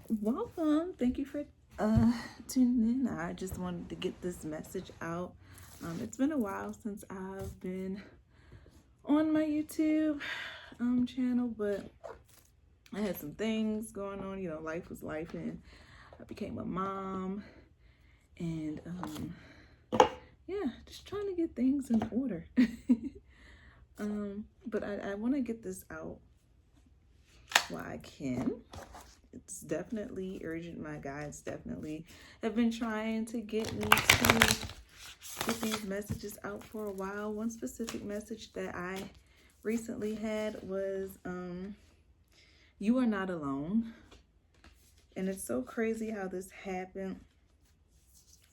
Welcome. Thank you for tuning in. I just wanted to get this message out. It's been a while since I've been on my YouTube channel, but I had some things going on. You know, life was life, and I became a mom, and yeah, just trying to get things in order. But I want to get this out while I can. It's definitely urgent. My guides definitely have been trying to get me to get these messages out for a while. One specific message that I recently had was, you are not alone. And it's so crazy how this happened.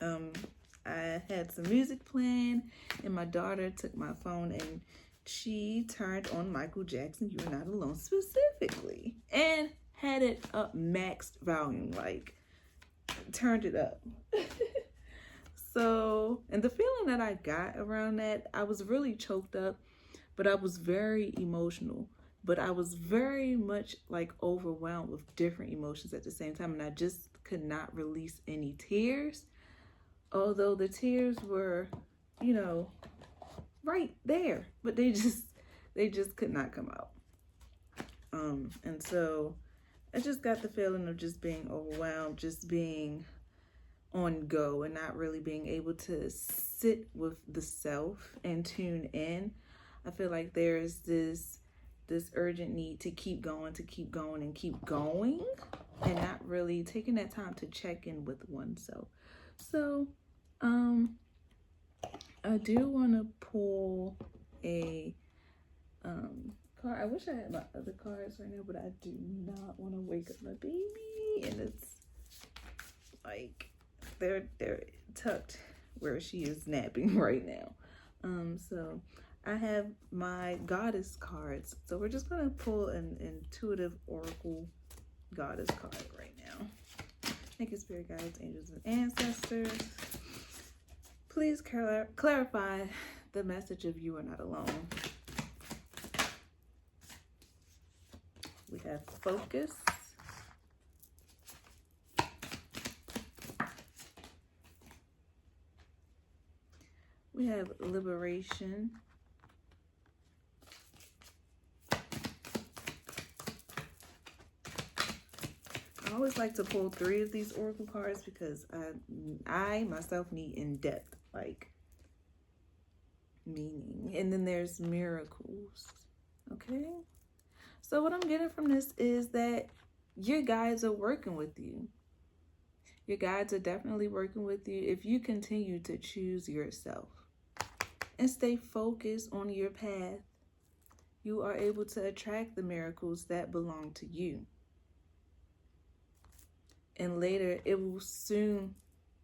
I had some music playing and my daughter took my phone and she turned on Michael Jackson, You Are Not Alone specifically, and had it up maxed volume, like turned it up. So, and the feeling that I got around that, I was really choked up, but I was very emotional. But I was very much like overwhelmed with different emotions at the same time, and I just could not release any tears. Although the tears were, you know, right there, but they just could not come out. And so I just got the feeling of just being overwhelmed, just being on go and not really being able to sit with the self and tune in. I feel like there is this urgent need to keep going and keep going, and not really taking that time to check in with oneself. So I do want to pull a card. I wish I had my other cards right now, but I do not want to wake up my baby, and it's like they're tucked where she is napping right now. So I have my goddess cards. So we're just gonna pull an intuitive oracle goddess card right now. Thank you, spirit guides, angels, and ancestors. Please clarify the message of you are not alone. We have focus. We have liberation. I always like to pull 3 of these oracle cards because I myself need in-depth, like, meaning. And then there's miracles. Okay? So what I'm getting from this is that your guides are working with you. Your guides are definitely working with you if you continue to choose yourself and stay focused on your path. You are able to attract the miracles that belong to you. And later, it will soon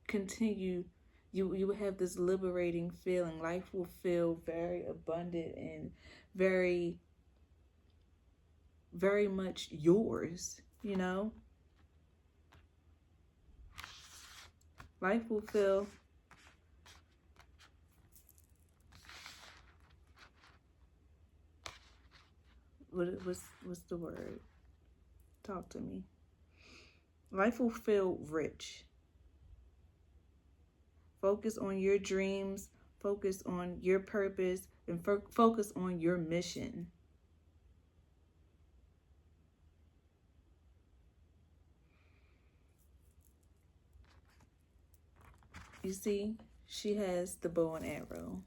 continue. You will have this liberating feeling. Life will feel very abundant and very, very much yours, you know? Life will feel what's the word? Talk to me. Life will feel rich. Focus on your dreams, focus on your purpose, and focus on your mission. You see, she has the bow and arrow.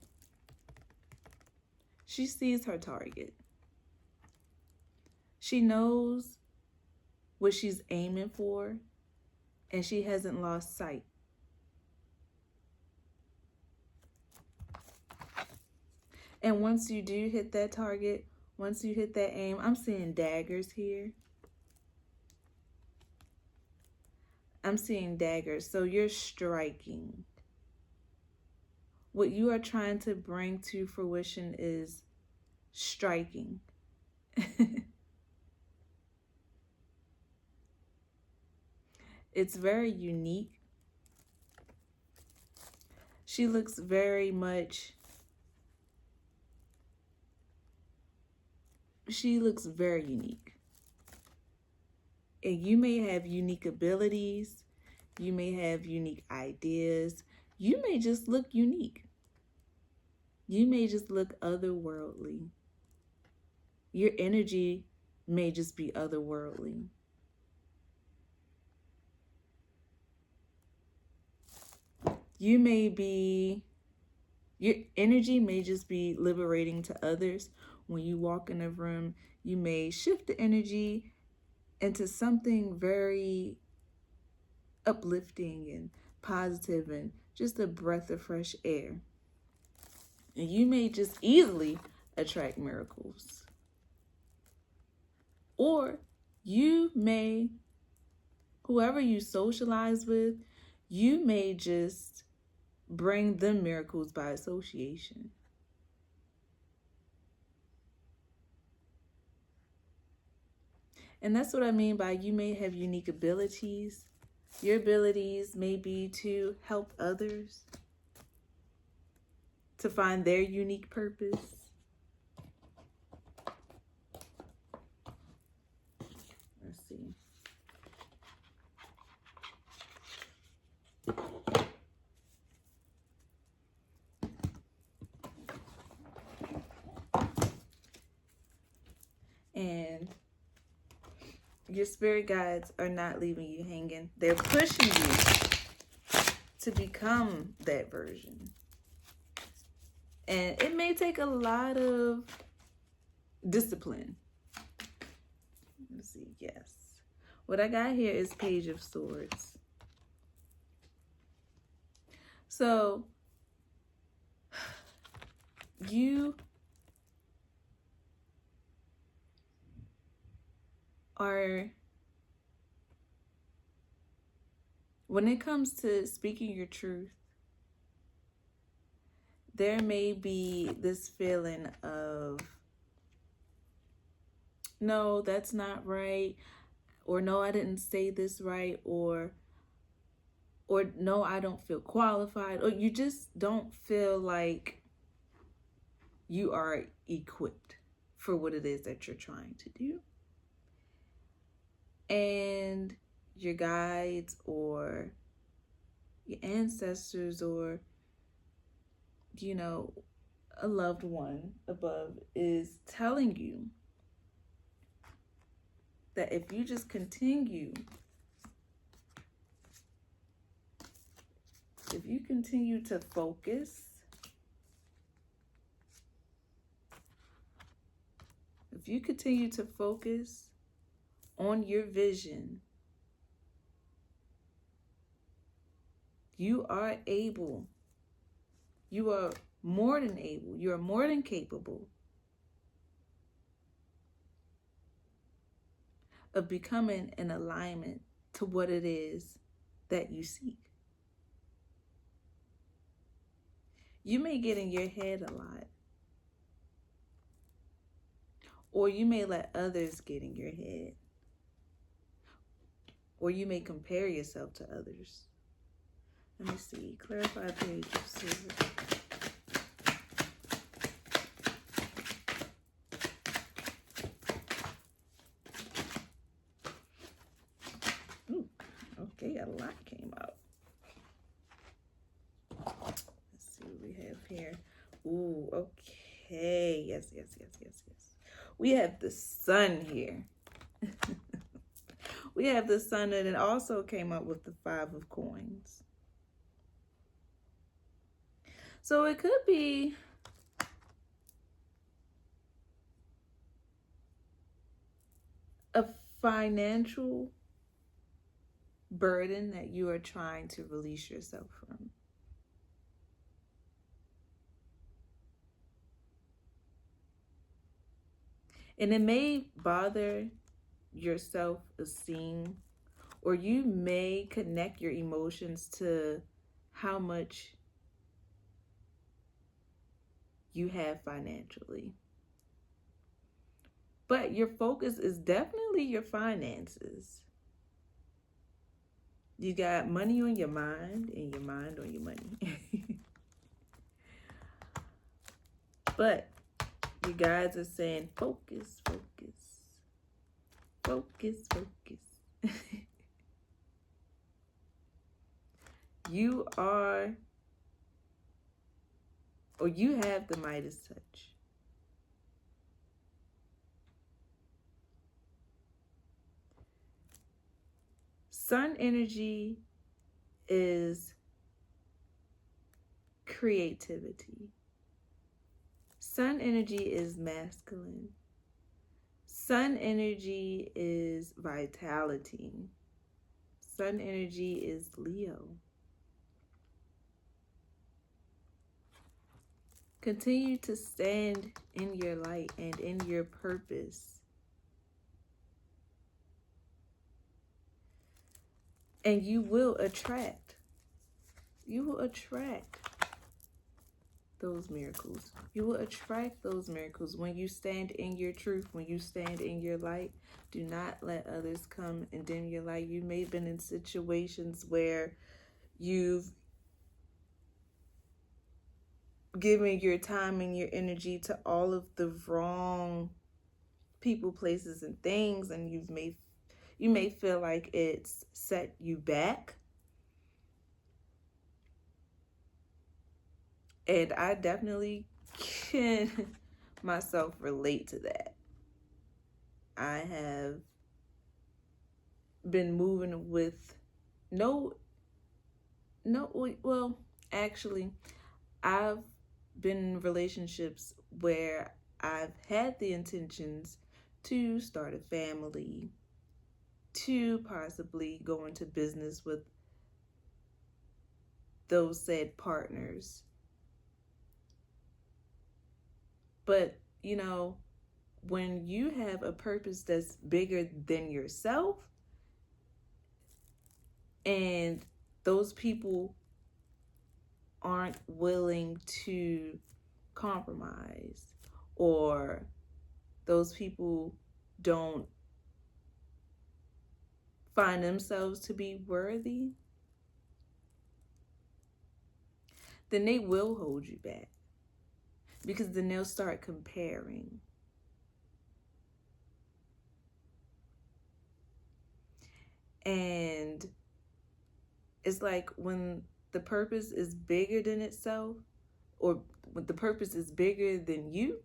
She sees her target. She knows what she's aiming for, and she hasn't lost sight. And once you do hit that target, once you hit that aim, I'm seeing daggers here. I'm seeing daggers. So you're striking. What you are trying to bring to fruition is striking. It's very unique. She looks very much, she looks very unique. And you may have unique abilities. You may have unique ideas. You may just look unique. You may just look otherworldly. Your energy may just be otherworldly. You may be, your energy may just be liberating to others. When you walk in a room, you may shift the energy into something very uplifting and positive and just a breath of fresh air. And you may just easily attract miracles. Or you may, whoever you socialize with, you may just bring them miracles by association. And that's what I mean by you may have unique abilities. Your abilities may be to help others to find their unique purpose. Let's see. And your spirit guides are not leaving you hanging. They're pushing you to become that version. And it may take a lot of discipline. Let's see, yes. What I got here is Page of Swords. So, you are, when it comes to speaking your truth, there may be this feeling of, no, that's not right, or no, I didn't say this right, or no, I don't feel qualified, or you just don't feel like you are equipped for what it is that you're trying to do. And your guides or your ancestors or, you know, a loved one above is telling you that if you just continue, if you continue to focus, if you continue to focus on your vision, you are able, you are more than able, you are more than capable of becoming in alignment to what it is that you seek. You may get in your head a lot, or you may let others get in your head, or you may compare yourself to others. Let me see, clarify Page of Swords. Ooh, okay, a lot came out. Let's see what we have here. Ooh, okay, yes. We have the Sun here. We have the Sun, and it also came up with the Five of Coins. So it could be a financial burden that you are trying to release yourself from. And it may bother your self-esteem, or you may connect your emotions to how much you have financially. But your focus is definitely your finances. You got money on your mind and your mind on your money. But you guys are saying focus, focus, focus, focus. You are, or you have the Midas touch. Sun energy is creativity. Sun energy is masculine. Sun energy is vitality. Sun energy is Leo. Continue to stand in your light and in your purpose. And you will attract those miracles. You will attract those miracles when you stand in your truth, when you stand in your light. Do not let others come and dim your light. You may have been in situations where you've given your time and your energy to all of the wrong people, places, and things, and you may feel like it's set you back. And I definitely can myself relate to that. I have been moving with well, actually, I've been in relationships where I've had the intentions to start a family, to possibly go into business with those said partners. But, you know, when you have a purpose that's bigger than yourself, and those people aren't willing to compromise, or those people don't find themselves to be worthy, then they will hold you back, because then they'll start comparing. And it's like when the purpose is bigger than itself, or when the purpose is bigger than you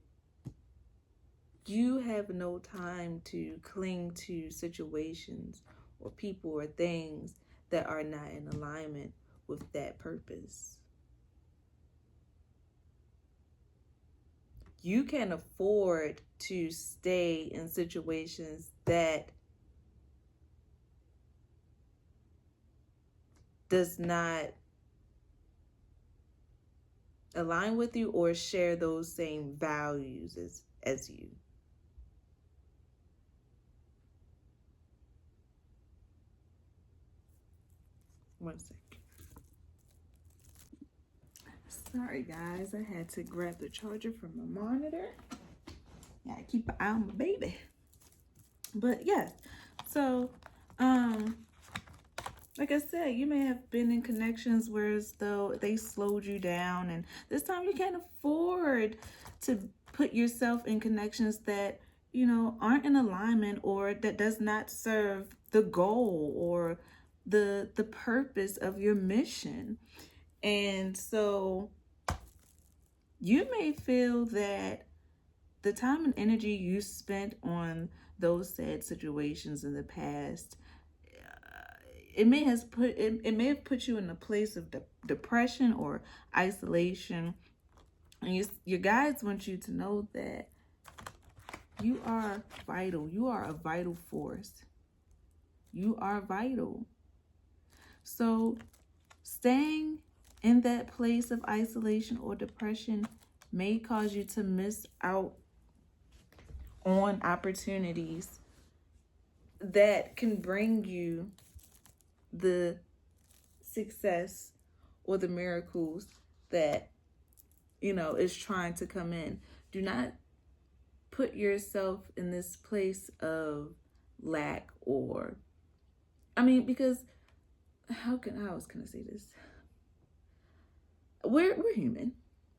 have no time to cling to situations or people or things that are not in alignment with that purpose. You can afford to stay in situations that does not align with you or share those same values as you. One second. Sorry guys, I had to grab the charger from my monitor. Yeah, I keep an eye on my baby. But yeah, so like I said, you may have been in connections where as though they slowed you down, and this time you can't afford to put yourself in connections that, you know, aren't in alignment, or that does not serve the goal or the purpose of your mission. And so you may feel that the time and energy you spent on those sad situations in the past, it may have put you in a place of depression or isolation. And your guides want you to know that you are vital. You are a vital force. You are vital. So staying in that place of isolation or depression may cause you to miss out on opportunities that can bring you the success or the miracles that, you know, is trying to come in. Do not put yourself in this place of lack, or because how else can I say this? We're human,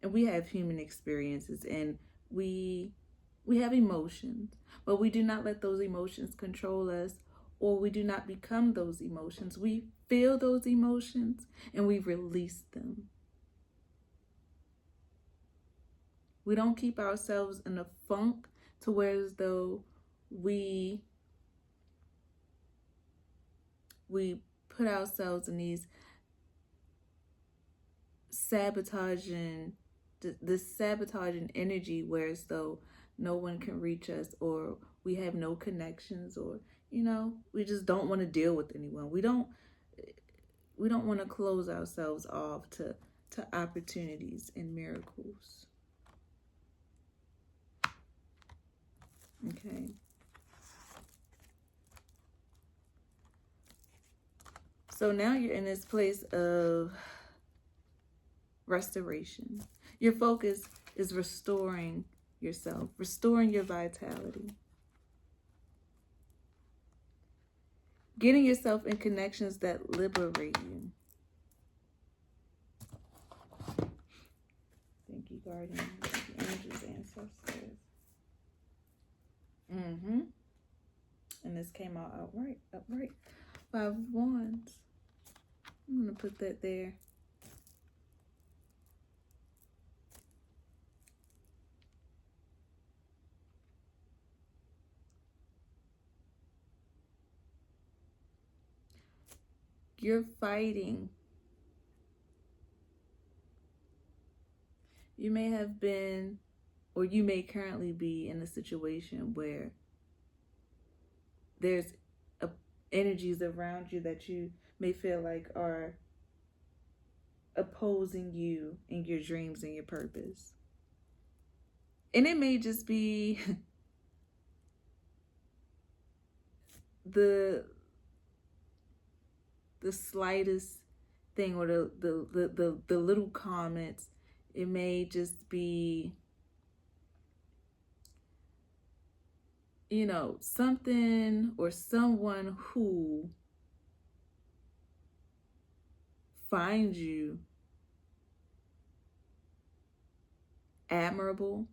and we have human experiences, and we have emotions, but we do not let those emotions control us or we do not become those emotions. We feel those emotions and we release them. We don't keep ourselves in a funk to where as though we put ourselves in these sabotaging, this sabotaging energy where as though no one can reach us, or we have no connections, or we just don't want to deal with anyone. We don't want to close ourselves off to opportunities and miracles. Okay. So now you're in this place of restoration. Your focus is restoring yourself, restoring your vitality. Getting yourself in connections that liberate you. Thank you, guardian. Thank you, angels, ancestors. And this came out upright. 5 of Wands. I'm going to put that there. You're fighting. You may have been, or you may currently be in a situation where there's energies around you that you may feel like are opposing you in your dreams and your purpose. And it may just be the slightest thing, or the little comments. It may just be, something or someone who finds you admirable,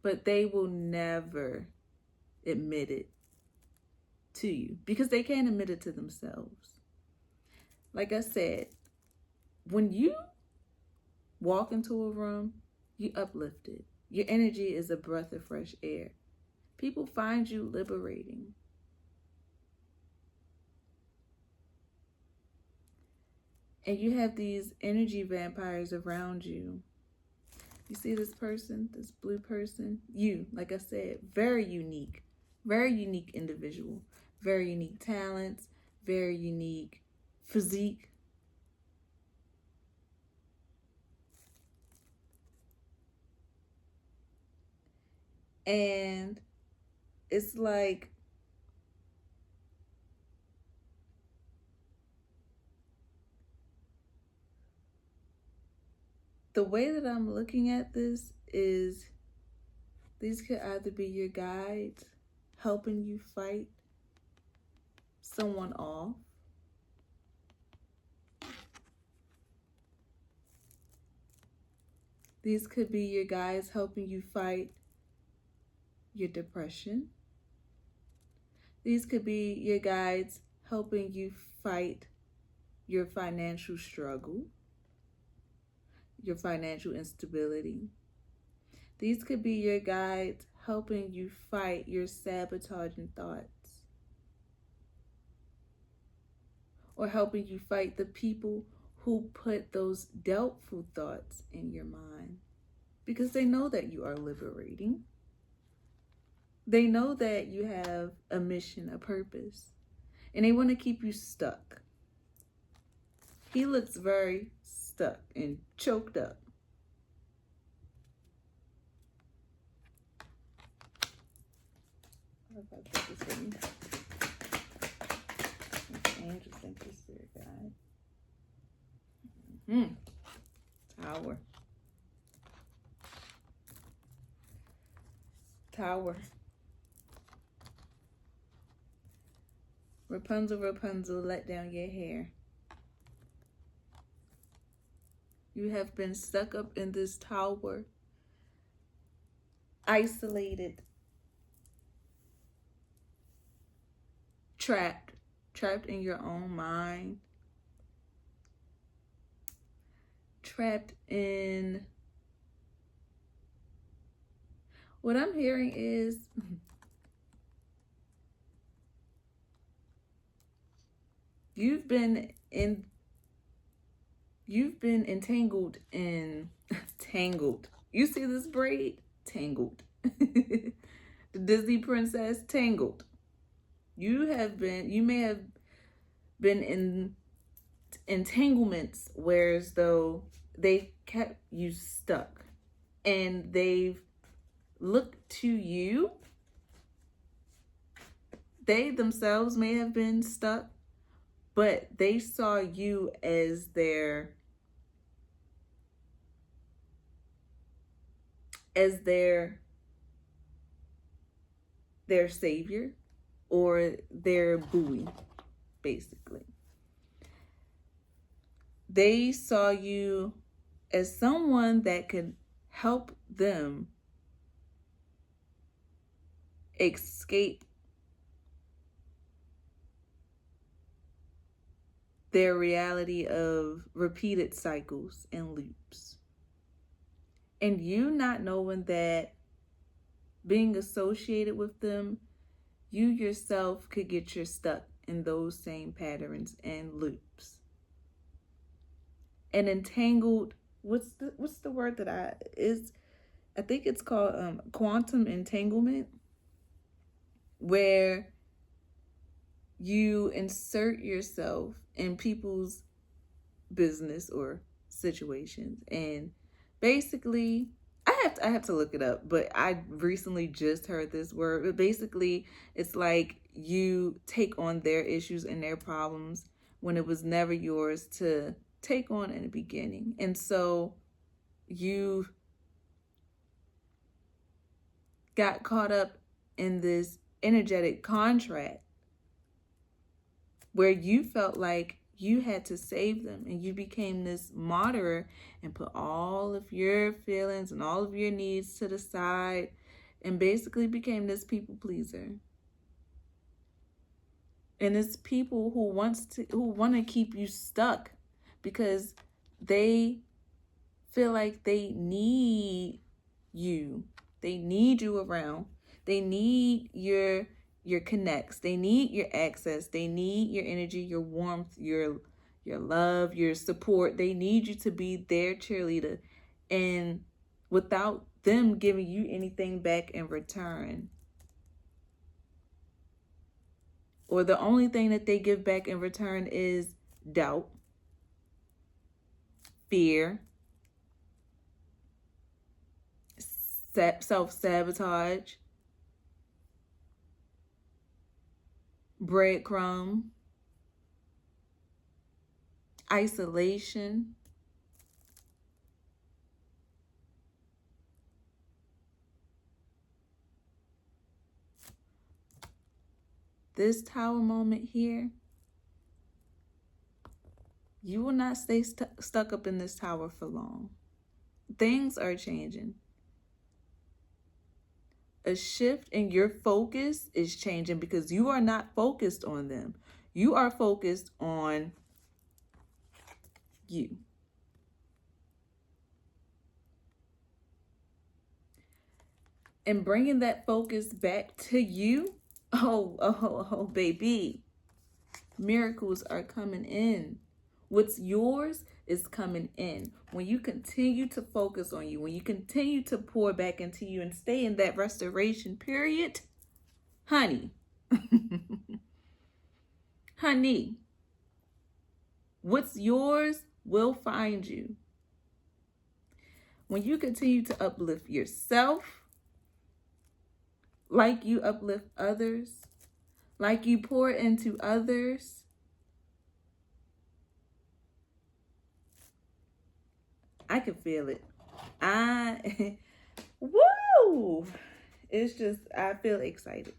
but they will never admit it to you because they can't admit it to themselves. Like I said, when you walk into a room, you uplifted. Your energy is a breath of fresh air. People find you liberating. And you have these energy vampires around you. You see this person, this blue person? You, like I said, very unique individual, very unique talents, very unique physique. And it's like the way that I'm looking at this is these could either be your guides helping you fight someone off, these could be your guides helping you fight your depression. These could be your guides helping you fight your financial struggle, your financial instability. These could be your guides helping you fight your sabotaging thoughts, or helping you fight the people who put those doubtful thoughts in your mind, because they know that you are liberating. They know that you have a mission, a purpose, and they want to keep you stuck. He looks very stuck and choked up. What if I put this in? Angels, thank you, Spirit Guide. Tower. Tower. Rapunzel, Rapunzel, let down your hair. You have been stuck up in this tower, isolated, trapped in your own mind, trapped in, what I'm hearing is you've been entangled in tangled. You see this braid? Tangled. The Disney princess, Tangled. You may have been in entanglements where as though they kept you stuck, and they've looked to you. They themselves may have been stuck, but they saw you as their savior or their buoy, basically. They saw you as someone that could help them escape their reality of repeated cycles and loops. And you not knowing that being associated with them, you yourself could get you stuck in those same patterns and loops. And entangled, what's the word that I think it's called quantum entanglement, where you insert yourself in people's business or situations. And basically, I have to look it up, but I recently just heard this word. But basically, it's like you take on their issues and their problems when it was never yours to take on in the beginning. And so you got caught up in this energetic contract where you felt like you had to save them, and you became this martyr and put all of your feelings and all of your needs to the side and basically became this people pleaser. And it's people who want to keep you stuck because they feel like they need you. They need you around. They need your connects. They need your access. They need your energy, your warmth, your love, your support. They need you to be their cheerleader. And without them giving you anything back in return, or the only thing that they give back in return is doubt, fear, self-sabotage, breadcrumb, isolation. This tower moment here, you will not stay stuck up in this tower for long. Things are changing. A shift in your focus is changing because you are not focused on them. You are focused on you. And bringing that focus back to you, oh, baby. Miracles are coming in. What's yours is coming in. When you continue to focus on you, when you continue to pour back into you and stay in that restoration period, honey, honey, what's yours will find you. When you continue to uplift yourself, like you uplift others, like you pour into others, I can feel it. Woo! It's just, I feel excited.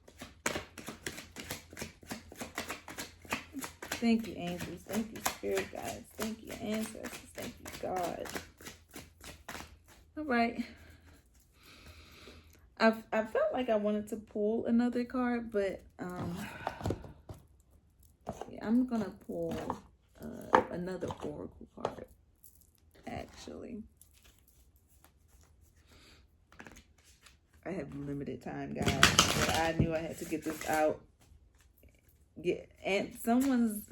Thank you, angels. Thank you, spirit guides. Thank you, ancestors. Thank you, God. All right. I felt like I wanted to pull another card, but I'm going to pull another oracle card, actually. I have limited time, guys, but I knew I had to get this out. And someone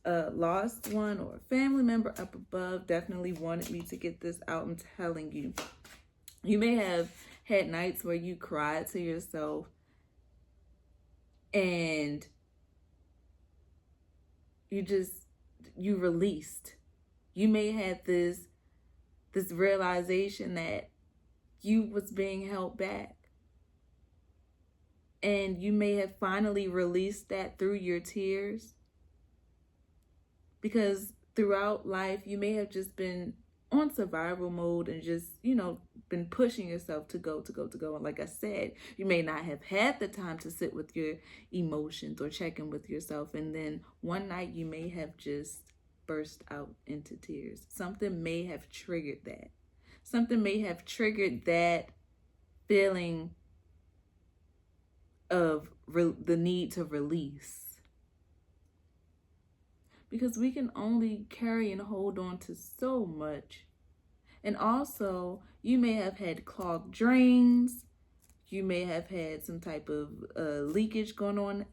lost one, or a family member up above definitely wanted me to get this out. I'm telling you. You may have had nights where you cried to yourself and you released. You may have this realization that you was being held back. And you may have finally released that through your tears. Because throughout life, you may have just been on survival mode and just, been pushing yourself to go. And like I said, you may not have had the time to sit with your emotions or check in with yourself. And then one night you may have just burst out into tears. Something may have triggered that. Something may have triggered that feeling of the need to release. Because we can only carry and hold on to so much. And also, you may have had clogged drains. You may have had some type of leakage going on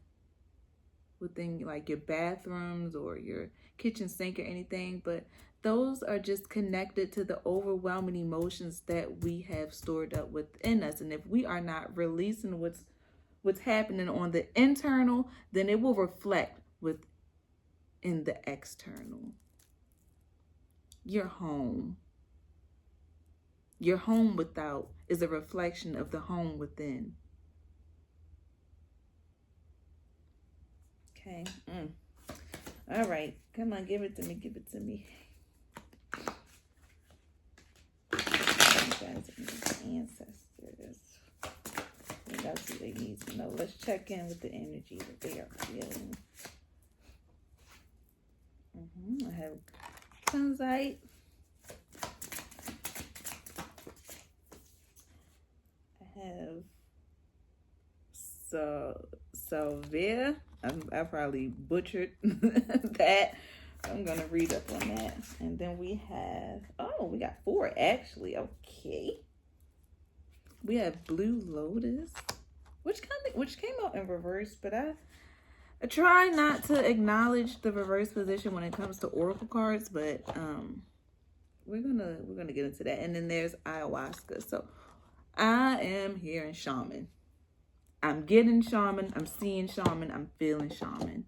within like your bathrooms or your kitchen sink or anything. But those are just connected to the overwhelming emotions that we have stored up within us. And if we are not releasing what's happening on the internal, then it will reflect in the external. Your home without is a reflection of the home within. Okay. All right. Come on, give it to me. You guys are ancestors. That's what they need to know. Let's check in with the energy that they are feeling. I have Kunzite. I have Salvia. I probably butchered that. I'm going to read up on that. And then we have, we got 4 actually. Okay. We have Blue Lotus, which came out in reverse, but I try not to acknowledge the reverse position when it comes to oracle cards, but we're gonna get into that. And then there's ayahuasca. So I am hearing shaman. I'm getting shaman. I'm seeing shaman. I'm feeling shaman.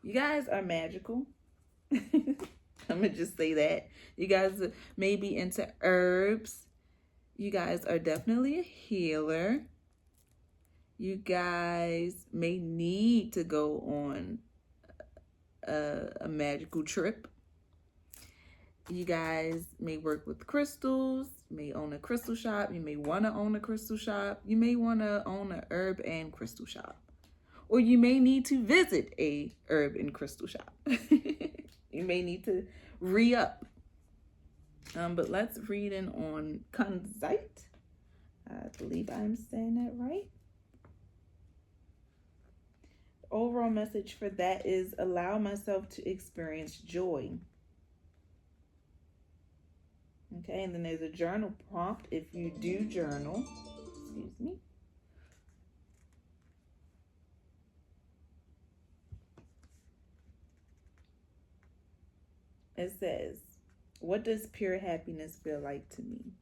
You guys are magical. I'm gonna just say that. You guys may be into herbs. You guys are definitely a healer. You guys may need to go on a magical trip. You guys may work with crystals, may own a crystal shop. You may want to own a crystal shop. You may want to own an herb and crystal shop. Or you may need to visit a herb and crystal shop. You may need to re-up. But let's read in on Kunzite. I believe I'm saying that right. The overall message for that is allow myself to experience joy. Okay, and then there's a journal prompt if you do journal. Excuse me. It says, what does pure happiness feel like to me?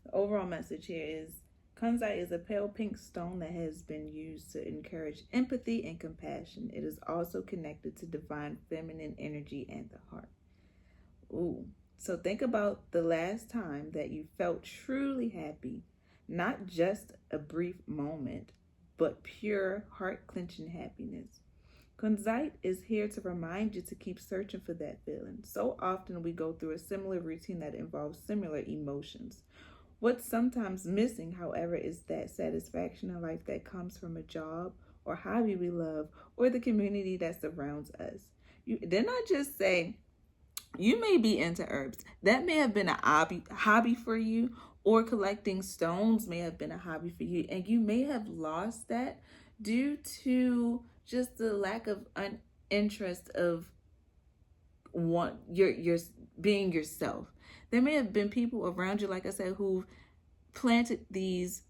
The overall message here is, Kunzite is a pale pink stone that has been used to encourage empathy and compassion. It is also connected to divine feminine energy and the heart. Ooh. So think about the last time that you felt truly happy, not just a brief moment, but pure heart-clenching happiness. Kunzite is here to remind you to keep searching for that feeling. So often we go through a similar routine that involves similar emotions. What's sometimes missing, however, is that satisfaction in life that comes from a job or hobby we love or the community that surrounds us. Didn't I just say, you may be into herbs. That may have been a hobby for you, Or collecting stones may have been a hobby for you, and you may have lost that due to just the lack of interest of your being yourself. There may have been people around you, like I said, who planted these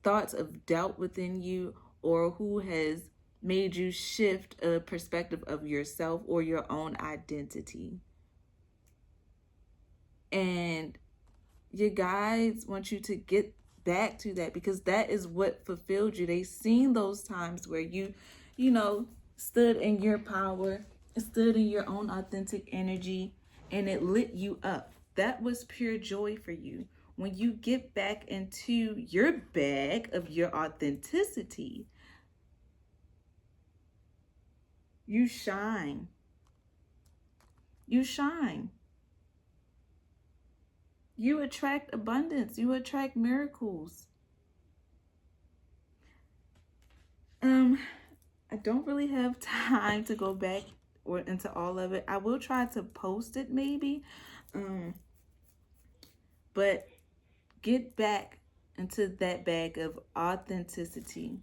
thoughts of doubt within you, or who has made you shift a perspective of yourself or your own identity. And your guides want you to get back to that, because that is what fulfilled you. They seen those times where you know, stood in your power, stood in your own authentic energy, and it lit you up. That was pure joy for you. When you get back into your bag of your authenticity, you shine. You shine. You attract abundance. You attract miracles. I don't really have time to go back or into all of it. I will try to post it maybe. But get back into that bag of authenticity.